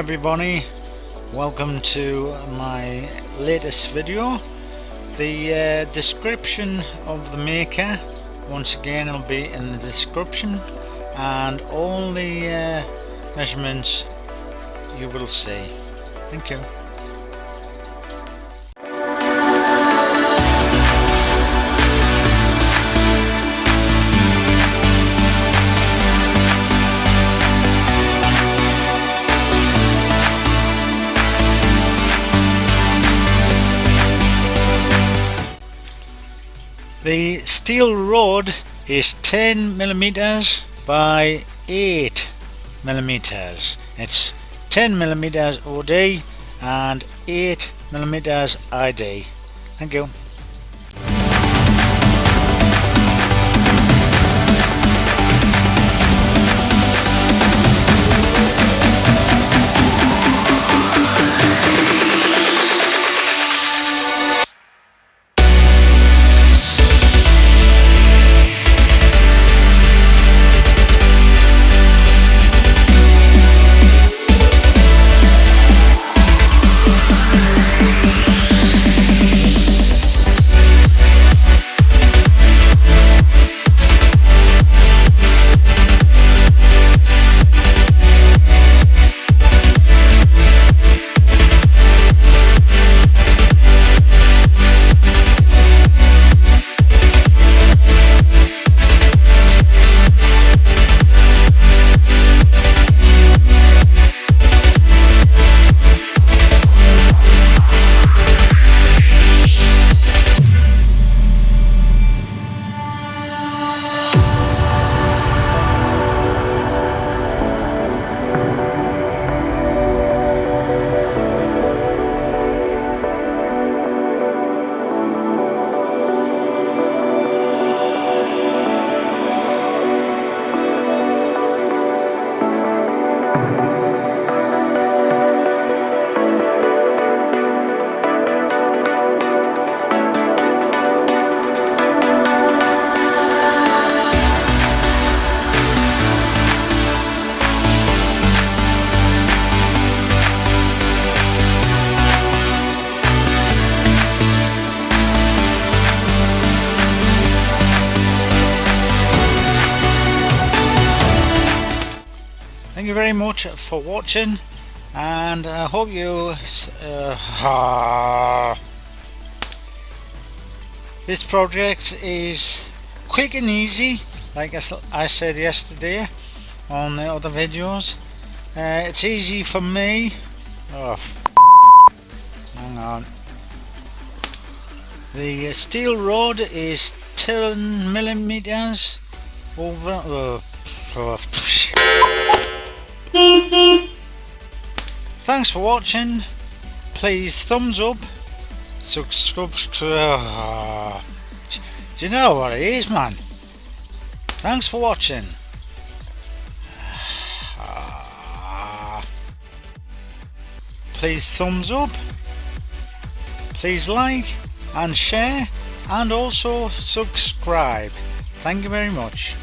everybody, welcome to my latest video. The description of the maker once again will be in the description, and all the measurements you will see. Thank you. The steel rod is 10mm by 8mm. It's 10mm OD and 8mm ID. Thank you. Thank you very much for watching, and I hope you this project is quick and easy, like I said yesterday on the other videos. It's easy for me. Hang on. The steel rod is 10mm over. Thanks for watching. Please thumbs up, subscribe. Do you know what it is, man? Thanks for watching. Please thumbs up, please like and share, and also subscribe. Thank you very much.